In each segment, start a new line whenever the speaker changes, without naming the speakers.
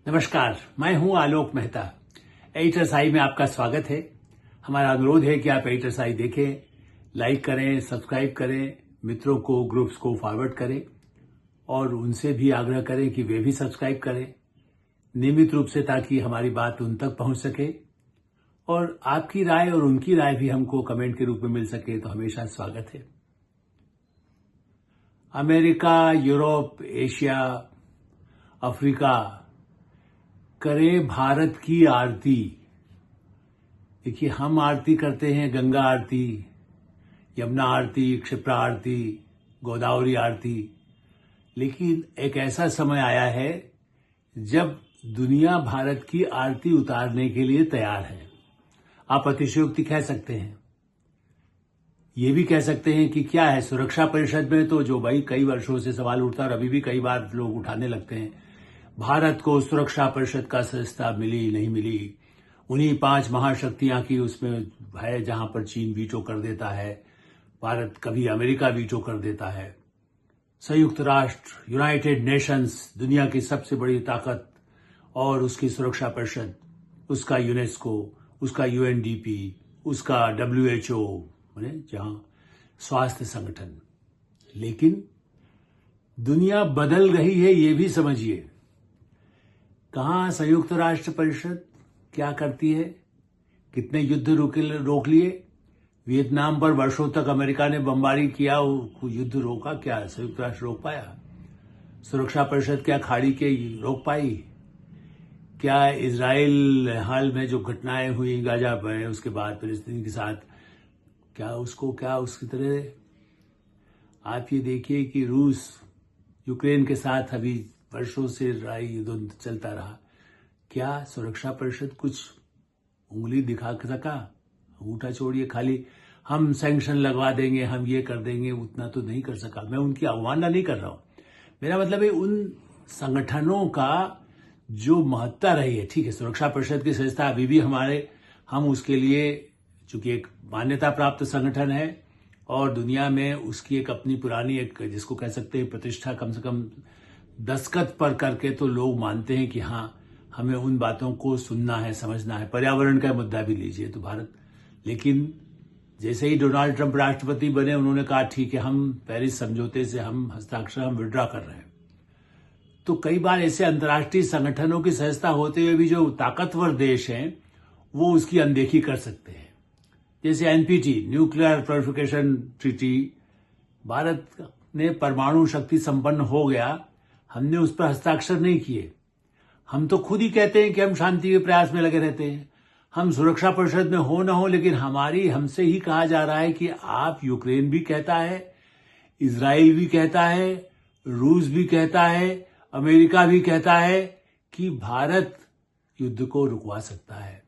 नमस्कार, मैं हूं आलोक मेहता। एडिटर्स आई में आपका स्वागत है। हमारा अनुरोध है कि आप एडिटर्स आई देखें, लाइक करें, सब्सक्राइब करें, मित्रों को, ग्रुप्स को फॉरवर्ड करें और उनसे भी आग्रह करें कि वे भी सब्सक्राइब करें नियमित रूप से, ताकि हमारी बात उन तक पहुंच सके और आपकी राय और उनकी राय भी हमको कमेंट के रूप में मिल सके तो हमेशा स्वागत है। अमेरिका, यूरोप, एशिया, अफ्रीका करे भारत की आरती। देखिए, हम आरती करते हैं, गंगा आरती, यमुना आरती, क्षिप्रा आरती, गोदावरी आरती, लेकिन एक ऐसा समय आया है जब दुनिया भारत की आरती उतारने के लिए तैयार है। आप अतिशयोक्ति कह सकते हैं, ये भी कह सकते हैं कि क्या है, सुरक्षा परिषद में तो जो भाई कई वर्षों से सवाल उठता और अभी भी कई बार लोग उठाने लगते हैं, भारत को सुरक्षा परिषद का सदस्यता मिली नहीं मिली, उन्हीं 5 महाशक्तियां की उसमें है जहां पर चीन वीटो कर देता है, भारत कभी अमेरिका वीटो कर देता है, संयुक्त राष्ट्र, यूनाइटेड नेशंस, दुनिया की सबसे बड़ी ताकत और उसकी सुरक्षा परिषद, उसका यूनेस्को, उसका यूएनडीपी, उसका WHO, जहां स्वास्थ्य संगठन। लेकिन दुनिया बदल रही है, ये भी समझिए। कहां संयुक्त राष्ट्र परिषद क्या करती है, कितने युद्ध रोक लिए, वियतनाम पर वर्षों तक अमेरिका ने बमबारी किया, युद्ध रोका क्या, संयुक्त राष्ट्र रोक पाया? सुरक्षा परिषद क्या खाड़ी के रोक पाई? क्या इजराइल हाल में जो घटनाएं हुई गाजा में, उसके बाद फिलिस्तीन के साथ, क्या उसकी तरह आप ये देखिए कि रूस यूक्रेन के साथ अभी वर्षों से युद्ध चलता रहा, क्या सुरक्षा परिषद कुछ उंगली दिखा सका? अंगूठा छोड़िए, खाली हम सैंक्शन लगवा देंगे, हम ये कर देंगे, उतना तो नहीं कर सका। मैं उनकी अवमानना नहीं कर रहा हूं, मेरा मतलब है उन संगठनों का जो महत्ता रही है। ठीक है, सुरक्षा परिषद की सदस्यता अभी भी हम उसके लिए, चूंकि एक मान्यता प्राप्त संगठन है और दुनिया में उसकी एक अपनी पुरानी एक, जिसको कह सकते हैं, प्रतिष्ठा, कम से कम दस्तखत पर करके तो लोग मानते हैं कि हाँ, हमें उन बातों को सुनना है, समझना है। पर्यावरण का मुद्दा भी लीजिए तो भारत, लेकिन जैसे ही डोनाल्ड ट्रंप राष्ट्रपति बने, उन्होंने कहा ठीक है, हम पेरिस समझौते से हम विड्रॉ कर रहे हैं। तो कई बार ऐसे अंतर्राष्ट्रीय संगठनों की सदस्यता होते हुए भी जो ताकतवर देश हैं वो उसकी अनदेखी कर सकते हैं। जैसे NPT, nuclear proliferation treaty, Bharat ने परमाणु शक्ति संपन्न हो गया, हमने उस पर हस्ताक्षर नहीं किए। हम तो खुद ही कहते हैं कि हम शांति के प्रयास में लगे रहते हैं, हम सुरक्षा परिषद में हो ना हो, लेकिन हमसे ही कहा जा रहा है कि आप, यूक्रेन भी कहता है, इजराइल भी कहता है, रूस भी कहता है, अमेरिका भी कहता है कि भारत युद्ध को रुकवा सकता है,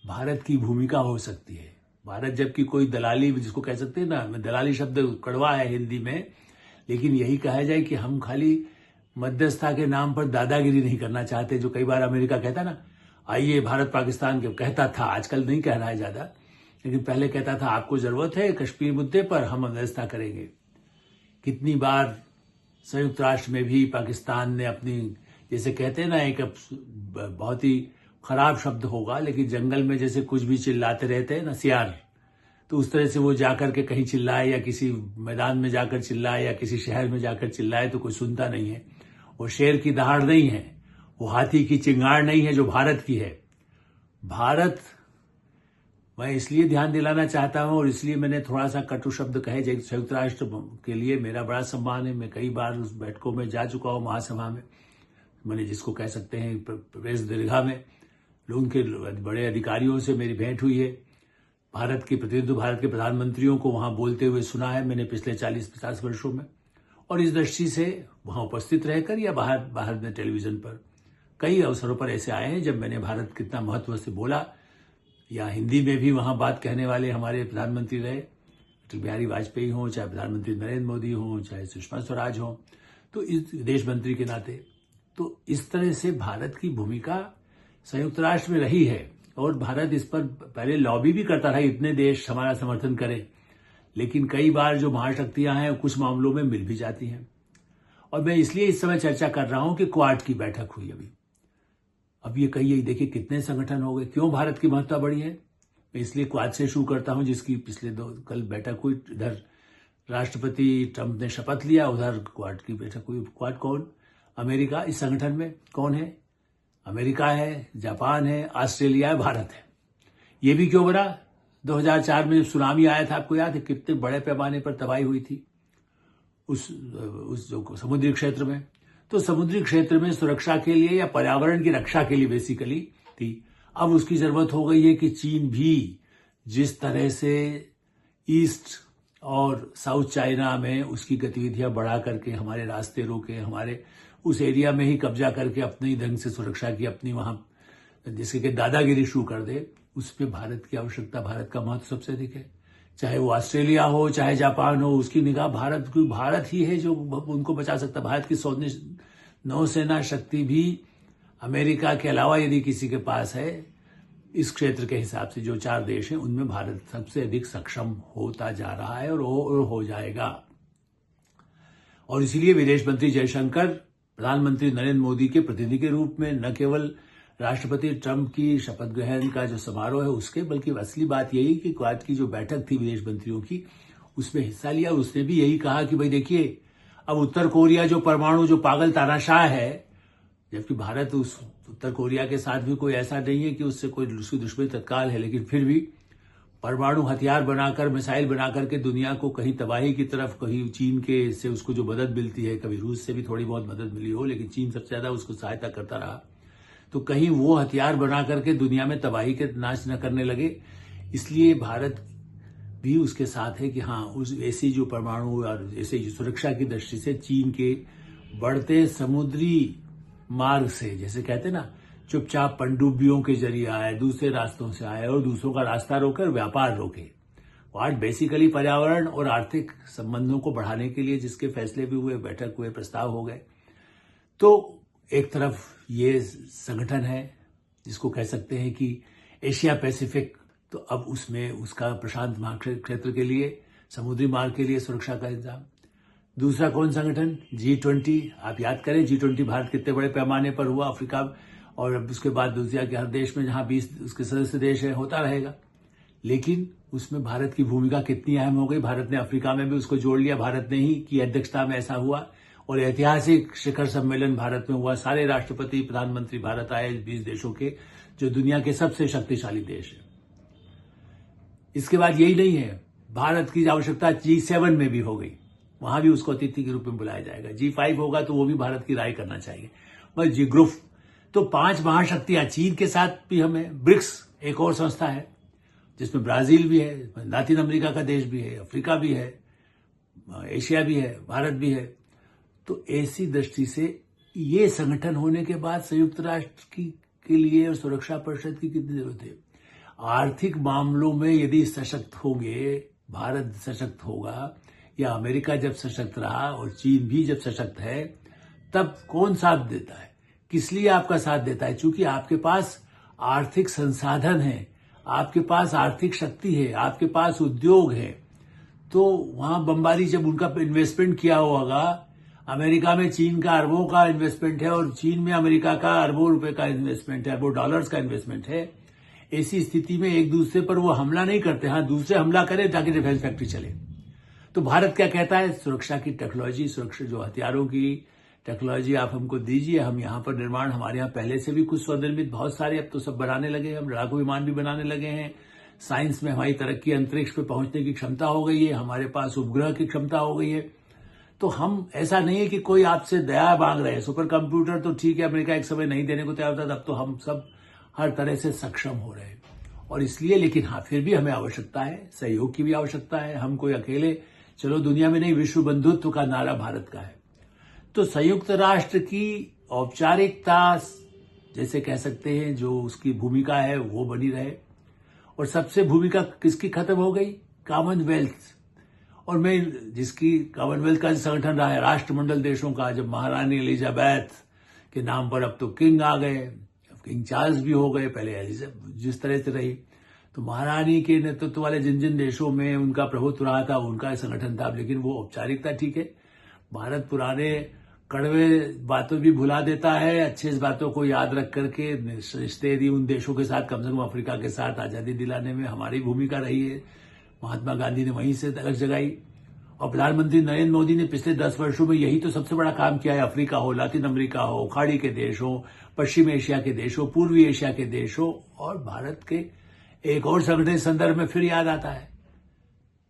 भारत की भूमिका हो सकती है। भारत जबकि कोई दलाली, जिसको कह सकते हैं ना, दलाली शब्द कड़वा है हिंदी में, लेकिन यही कहा जाए कि हम खाली मध्यस्थता के नाम पर दादागिरी नहीं करना चाहते, जो कई बार अमेरिका कहता ना, आइए भारत पाकिस्तान के, कहता था, आजकल नहीं कह रहा है ज्यादा, लेकिन पहले कहता था आपको जरूरत है कश्मीर मुद्दे पर, हम मध्यस्थता करेंगे। कितनी बार संयुक्त राष्ट्र में भी पाकिस्तान ने अपनी, जैसे कहते हैं ना, एक बहुत ही खराब शब्द होगा, लेकिन जंगल में जैसे कुछ भी चिल्लाते रहते हैं ना सियार, तो उस तरह से वो जाकर के कहीं चिल्लाए, या किसी मैदान में जाकर चिल्लाए, या किसी शहर में जाकर चिल्लाए तो कोई सुनता नहीं है। वो शेर की दहाड़ नहीं है, वो हाथी की चिंगाड़ नहीं है जो भारत की है। भारत, मैं इसलिए ध्यान दिलाना चाहता हूं और इसलिए मैंने थोड़ा सा कटु शब्द कहे। संयुक्त राष्ट्र के लिए मेरा बड़ा सम्मान है, मैं कई बार उस बैठकों में जा चुका हूं, महासभा में, मैंने जिसको कह सकते हैं प्रेस दीर्घा में, लोगों के बड़े अधिकारियों से मेरी भेंट हुई है, भारत के प्रधानमंत्रियों को वहां बोलते हुए सुना है मैंने पिछले 40-50 वर्षों में, और इस दृष्टि से वहां उपस्थित रहकर या बाहर में टेलीविजन पर कई अवसरों पर ऐसे आए हैं जब मैंने भारत कितना महत्व से बोला, या हिंदी में भी वहां बात कहने वाले हमारे प्रधानमंत्री रहे, अटल बिहारी वाजपेयी हों, चाहे प्रधानमंत्री नरेंद्र मोदी हों, चाहे सुषमा स्वराज हों, तो इस विदेश मंत्री के नाते, तो इस तरह से भारत की भूमिका संयुक्त राष्ट्र में रही है। और भारत इस पर पहले लॉबी भी करता रहा, इतने देश हमारा समर्थन करें, लेकिन कई बार जो महाशक्तियां हैं कुछ मामलों में मिल भी जाती हैं। और मैं इसलिए इस समय चर्चा कर रहा हूं कि क्वाड की बैठक हुई अभी, अब ये कहिए, देखिए कितने संगठन हो गए, क्यों भारत की महत्ता बढ़ी है। मैं इसलिए क्वाड से शुरू करता हूं, जिसकी पिछले कल बैठक हुई। इधर राष्ट्रपति ट्रंप ने शपथ लिया, उधर क्वाड की बैठक हुई। क्वाड कौन? अमेरिका इस संगठन में कौन है? अमेरिका है, जापान है, ऑस्ट्रेलिया है, भारत है। ये भी क्यों बना? 2004 में जब सुनामी आया था, आपको याद है कितने बड़े पैमाने पर तबाही हुई थी उस जो समुद्री क्षेत्र में। तो समुद्री क्षेत्र में सुरक्षा के लिए या पर्यावरण की रक्षा के लिए बेसिकली थी। अब उसकी जरूरत हो गई है कि चीन भी जिस तरह से ईस्ट और साउथ चाइना में उसकी गतिविधियां बढ़ा करके हमारे रास्ते रोके, हमारे उस एरिया में ही कब्जा करके अपने ही ढंग से सुरक्षा की अपनी वहां जिसके कि दादागिरी शुरू कर दे, उसमें भारत की आवश्यकता, भारत का महत्व सबसे अधिक है। चाहे वो ऑस्ट्रेलिया हो, चाहे जापान हो, उसकी निगाह भारत ही है जो उनको बचा सकता। भारत की नौसेना शक्ति भी अमेरिका के अलावा यदि किसी के पास है, इस क्षेत्र के हिसाब से जो 4 देश हैं उनमें भारत सबसे अधिक सक्षम होता जा रहा है और हो जाएगा। और इसीलिए विदेश मंत्री जयशंकर प्रधानमंत्री नरेंद्र मोदी के प्रतिनिधि के रूप में न केवल राष्ट्रपति ट्रंप की शपथ ग्रहण का जो समारोह है उसके, बल्कि असली बात यही कि क्वाड की जो बैठक थी विदेश मंत्रियों की, उसमें हिस्सा लिया। उसने भी यही कहा कि भाई देखिए, अब उत्तर कोरिया जो परमाणु जो पागल तानाशाह है, जबकि भारत उस उत्तर कोरिया के साथ भी कोई ऐसा नहीं है कि उससे कोई उसकी दुश्मनी तत्काल है, लेकिन फिर भी परमाणु हथियार बनाकर, मिसाइल बनाकर के दुनिया को कहीं तबाही की तरफ, कहीं चीन के से उसको जो मदद मिलती है, कभी रूस से भी थोड़ी बहुत मदद मिली हो, लेकिन चीन सबसे ज्यादा उसको सहायता करता रहा, तो कहीं वो हथियार बना करके दुनिया में तबाही के नाश न करने लगे। इसलिए भारत भी उसके साथ है कि हाँ, उस ऐसी जो परमाणु और ऐसे सुरक्षा की दृष्टि से चीन के बढ़ते समुद्री मार्ग से, जैसे कहते ना, चुपचाप पनडुब्बियों के जरिए आए, दूसरे रास्तों से आए और दूसरों का रास्ता रोके और व्यापार रोके। आज बेसिकली पर्यावरण और आर्थिक संबंधों को बढ़ाने के लिए जिसके फैसले भी हुए, बैठक हुए, प्रस्ताव हो गए। तो एक तरफ ये संगठन है जिसको कह सकते हैं कि एशिया पैसिफिक, तो अब उसमें उसका प्रशांत महासागर क्षेत्र के लिए, समुद्री मार्ग के लिए सुरक्षा का इंतजाम। दूसरा कौन संगठन? G20। आप याद करें G20 भारत कितने बड़े पैमाने पर हुआ, अफ्रीका और उसके बाद दूसरा के हर देश में जहां 20 उसके सदस्य देश है, होता रहेगा। लेकिन उसमें भारत की भूमिका कितनी अहम हो गई। भारत ने अफ्रीका में भी उसको जोड़ लिया, भारत ने ही की अध्यक्षता में ऐसा हुआ, और ऐतिहासिक शिखर सम्मेलन भारत में हुआ। सारे राष्ट्रपति, प्रधानमंत्री भारत आए, 20 देशों के, जो दुनिया के सबसे शक्तिशाली देश है। इसके बाद यही नहीं है, भारत की आवश्यकता G7 में भी हो गई, वहां भी उसको अतिथि के रूप में बुलाया जाएगा। G5 होगा तो वो भी भारत की राय करना चाहिए। बस G ग्रुप, तो 5 महाशक्तियां, चीन के साथ भी हमें, ब्रिक्स एक और संस्था है जिसमें ब्राजील भी है, लातिन अमेरिका का देश भी है, अफ्रीका भी है, एशिया भी है, भारत भी है। तो ऐसी दृष्टि से ये संगठन होने के बाद संयुक्त राष्ट्र के लिए और सुरक्षा परिषद की कितनी जरूरत है। आर्थिक मामलों में यदि सशक्त होंगे, भारत सशक्त होगा, या अमेरिका जब सशक्त रहा और चीन भी जब सशक्त है, तब कौन साथ देता है, किस लिए आपका साथ देता है? चूंकि आपके पास आर्थिक संसाधन है, आपके पास आर्थिक शक्ति है, आपके पास उद्योग है। तो वहां बमबारी जब उनका इन्वेस्टमेंट किया होगा, अमेरिका में चीन का अरबों का इन्वेस्टमेंट है और चीन में अमेरिका का अरबों रुपए का इन्वेस्टमेंट है, अरबों डॉलर्स का इन्वेस्टमेंट है। ऐसी स्थिति में एक दूसरे पर वो हमला नहीं करते, हाँ दूसरे हमला करें ताकि डिफेंस फैक्ट्री चले। तो भारत क्या कहता है? सुरक्षा की टेक्नोलॉजी, सुरक्षा जो हथियारों की टेक्नोलॉजी आप हमको दीजिए, हम यहाँ पर निर्माण, हमारे यहाँ पहले से भी कुछ स्वनिर्मित बहुत सारे अब तो सब बनाने लगे हैं, हम लड़ाकू विमान भी बनाने लगे हैं। साइंस में हमारी तरक्की, अंतरिक्ष पे पहुंचने की क्षमता हो गई है, हमारे पास उपग्रह की क्षमता हो गई है। तो हम, ऐसा नहीं है कि कोई आपसे दया मांग रहे हैं। सुपर कंप्यूटर तो ठीक है, अमेरिका एक समय नहीं देने को तैयार था, तब तो हम सब हर तरह से सक्षम हो रहे हैं। और इसलिए, लेकिन हाँ, फिर भी हमें आवश्यकता है, सहयोग की भी आवश्यकता है। हम कोई अकेले चलो दुनिया में नहीं, विश्व बंधुत्व का नारा भारत का है। तो संयुक्त राष्ट्र की औपचारिकता, जैसे कह सकते हैं, जो उसकी भूमिका है वो बनी रहे। और सबसे भूमिका किसकी खत्म हो गई? कॉमनवेल्थ। और मैं जिसकी कॉमनवेल्थ का संगठन रहा है, राष्ट्रमंडल देशों का, जब महारानी एलिजाबेथ के नाम पर अब तो किंग आ गए, किंग चार्ल्स भी हो गए, पहले एलिजाबेथ जिस तरह से रही, तो महारानी के नेतृत्व वाले जिन जिन देशों में उनका प्रभुत्व रहा था, उनका संगठन था। लेकिन वो औपचारिकता ठीक है। भारत पुराने कड़वे बातों भी भुला देता है, अच्छे बातों को याद रख करके रिश्ते यदि उन देशों के साथ, कम से कम अफ्रीका के साथ आजादी दिलाने में हमारी भूमिका रही है, महात्मा गांधी ने वहीं से तलक जगाई। और प्रधानमंत्री नरेंद्र मोदी ने पिछले 10 वर्षों में यही तो सबसे बड़ा काम किया है। अफ्रीका हो, लातिन अमेरिका हो, खाड़ी के देश हो, पश्चिम एशिया के देश हो, पूर्वी एशिया के देश हो, और भारत के एक और संगठन संदर्भ में फिर याद आता है,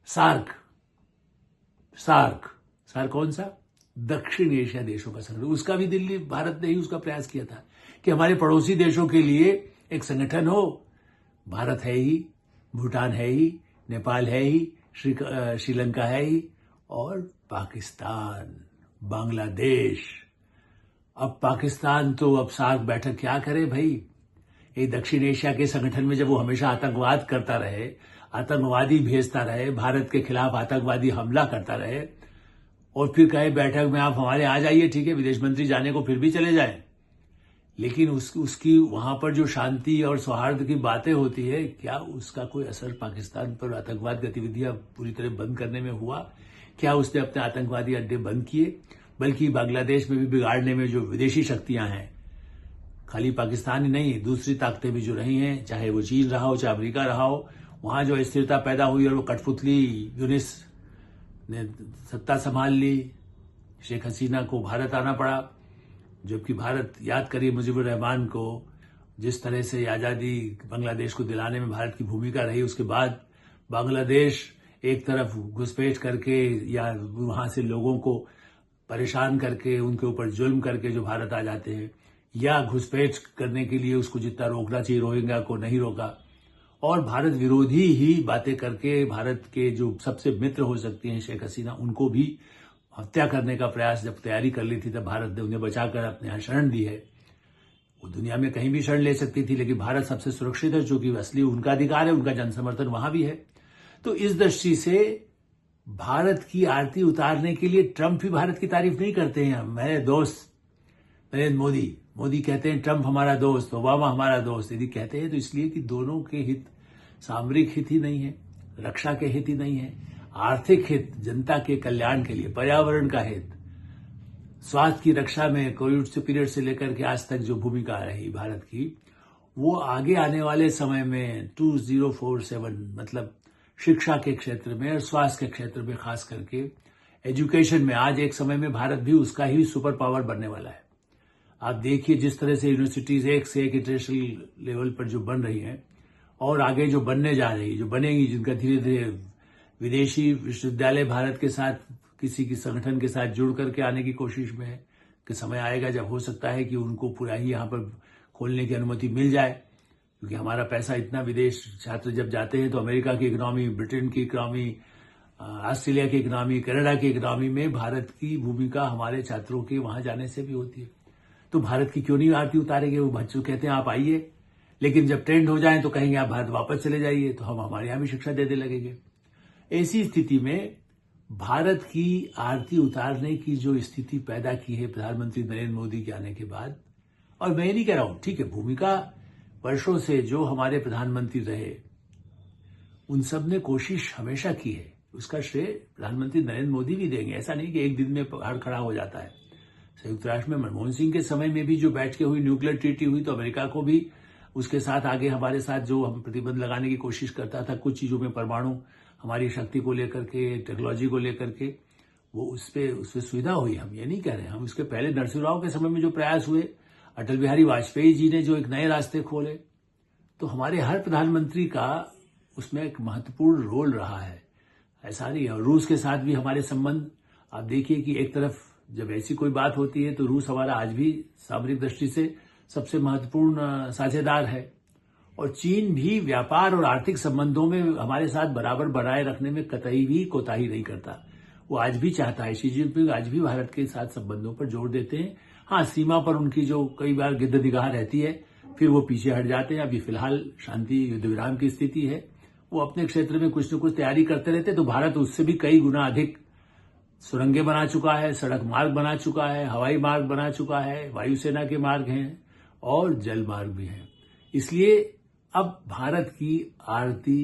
सार्क। सार्क कौन सा? दक्षिण एशिया देशों का संगठन। उसका भी दिल्ली, भारत ने ही उसका प्रयास किया था कि हमारे पड़ोसी देशों के लिए एक संगठन हो। भारत है ही, भूटान है ही, नेपाल है ही, श्रीलंका है ही, और पाकिस्तान, बांग्लादेश। अब पाकिस्तान तो अब सार्क बैठक क्या करे भाई? ये दक्षिण एशिया के संगठन में जब वो हमेशा आतंकवाद करता रहे, आतंकवादी भेजता रहे, भारत के खिलाफ आतंकवादी हमला करता रहे, और फिर कहे बैठक में आप हमारे आ जाइए, ठीक है, विदेश मंत्री जाने को फिर भी चले जाए, लेकिन उसकी वहां पर जो शांति और सौहार्द की बातें होती है, क्या उसका कोई असर पाकिस्तान पर आतंकवाद गतिविधियां पूरी तरह बंद करने में हुआ? क्या उसने अपने आतंकवादी अड्डे बंद किए? बल्कि बांग्लादेश में भी बिगाड़ने में जो विदेशी शक्तियां हैं, खाली पाकिस्तान ही नहीं, दूसरी ताकतें भी जो रही हैं, चाहे वो चीन रहा हो, चाहे अमेरिका रहा हो, वहां जो अस्थिरता पैदा हुई और वो कठपुतली यूनिस ने सत्ता संभाल ली, शेख हसीना को भारत आना पड़ा। जबकि भारत, याद करिए मुजीबुर रहमान को, जिस तरह से आजादी बांग्लादेश को दिलाने में भारत की भूमिका रही, उसके बाद बांग्लादेश एक तरफ घुसपैठ करके या वहां से लोगों को परेशान करके, उनके ऊपर जुल्म करके जो भारत आ जाते हैं, या घुसपैठ करने के लिए उसको जितना रोकना चाहिए रोहिंग्या को नहीं रोका, और भारत विरोधी ही बातें करके भारत के जो सबसे मित्र हो सकती हैं शेख हसीना, उनको भी हत्या करने का प्रयास जब तैयारी कर ली थी, तब भारत ने उन्हें बचाकर अपने यहां शरण दी है। वो दुनिया में कहीं भी शरण ले सकती थी, लेकिन भारत सबसे सुरक्षित है, चूंकि असली उनका अधिकार है, उनका जन समर्थन वहां भी है। तो इस दृष्टि से भारत की आरती उतारने के लिए ट्रंप भी भारत की तारीफ नहीं करते हैं। मेरे दोस्त नरेंद्र मोदी कहते हैं ट्रंप हमारा दोस्त, ओबामा हमारा दोस्त। यदि कहते हैं तो इसलिए कि दोनों के हित सामरिक हित ही नहीं है, रक्षा के हित ही नहीं है, आर्थिक हित, जनता के कल्याण के लिए, पर्यावरण का हित, स्वास्थ्य की रक्षा में कोविड से पीरियड से लेकर के आज तक जो भूमिका रही भारत की, वो आगे आने वाले समय में 2047, मतलब शिक्षा के क्षेत्र में और स्वास्थ्य के क्षेत्र में, खास करके एजुकेशन में, आज एक समय में भारत भी उसका ही सुपर पावर बनने वाला है। आप देखिए जिस तरह से यूनिवर्सिटीज एक से एक इंटरनेशनल लेवल पर जो बन रही हैं, और आगे जो बनने जा रही, जो बनेगी, जिनका धीरे धीरे विदेशी विश्वविद्यालय भारत के साथ किसी की संगठन के साथ जुड़ करके आने की कोशिश में है, कि समय आएगा जब हो सकता है कि उनको पूरा ही यहाँ पर खोलने की अनुमति मिल जाए, क्योंकि हमारा पैसा इतना, विदेश छात्र जब जाते हैं तो अमेरिका की इकोनॉमी, ब्रिटेन की इकोनॉमी, ऑस्ट्रेलिया की इकोनॉमी, कनाडा की इकोनॉमी में भारत की भूमिका हमारे छात्रों के वहां जाने से भी होती है। तो भारत की क्यों नहीं आरती उतारेंगे? वो बच्चों कहते हैं आप आइए, लेकिन जब ट्रेंड हो जाए तो कहेंगे आप भारत वापस चले जाइए, तो हम हमारे यहां भी शिक्षा देने लगेंगे। ऐसी स्थिति में भारत की आरती उतारने की जो स्थिति पैदा की है प्रधानमंत्री नरेंद्र मोदी के आने के बाद, और मैं ये नहीं कह रहा हूं, ठीक है, भूमिका वर्षों से जो हमारे प्रधानमंत्री रहे, उन सब ने कोशिश हमेशा की है, उसका श्रेय प्रधानमंत्री नरेंद्र मोदी भी देंगे। ऐसा नहीं कि एक दिन में पहाड़ खड़ा हो जाता है। संयुक्त राष्ट्र में मनमोहन सिंह के समय में भी जो बैठ के हुई न्यूक्लियर ट्रीटी हुई, तो अमेरिका को भी उसके साथ आगे हमारे साथ जो हम प्रतिबंध लगाने की कोशिश करता था कुछ चीजों में, परमाणु हमारी शक्ति को लेकर के, टेक्नोलॉजी को लेकर के, वो उसपे सुविधा हुई। हम ये नहीं कह रहे, हम उसके पहले नरसिंह के समय में जो प्रयास हुए, अटल बिहारी वाजपेयी जी ने जो एक नए रास्ते खोले, तो हमारे हर प्रधानमंत्री का उसमें एक महत्वपूर्ण रोल रहा है। ऐसा नहीं है। और रूस के साथ भी हमारे संबंध, आप देखिए कि एक तरफ जब ऐसी कोई बात होती है तो रूस हमारा आज भी सामरिक दृष्टि से सबसे महत्वपूर्ण साझेदार है, और चीन भी व्यापार और आर्थिक संबंधों में हमारे साथ बराबर बनाए रखने में कतई भी कोताही नहीं करता। वो आज भी चाहता है, शी जिनपिंग आज भी भारत के साथ संबंधों पर जोर देते हैं। हाँ, सीमा पर उनकी जो कई बार गिद्ध निगाह रहती है, फिर वो पीछे हट जाते हैं। अभी फिलहाल शांति युद्ध विराम की स्थिति है, वो अपने क्षेत्र में कुछ न कुछ तैयारी करते रहते, तो भारत उससे भी कई गुना अधिक सुरंगें बना चुका है, सड़क मार्ग बना चुका है, हवाई मार्ग बना चुका है, वायुसेना के मार्ग हैं और जल मार्ग भी हैं। इसलिए अब भारत की आरती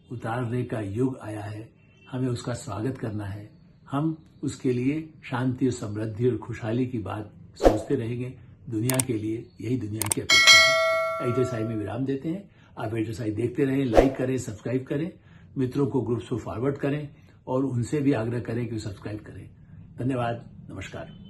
उतारने का युग आया है, हमें उसका स्वागत करना है, हम उसके लिए शांति और समृद्धि और खुशहाली की बात सोचते रहेंगे। दुनिया के लिए यही दुनिया की अपेक्षा है। एडिटर साइड में विराम देते हैं। आप एडिटर साइड देखते रहें, लाइक करें, सब्सक्राइब करें, मित्रों को ग्रुप्स को फॉरवर्ड करें और उनसे भी आग्रह करें कि सब्सक्राइब करें। धन्यवाद, नमस्कार।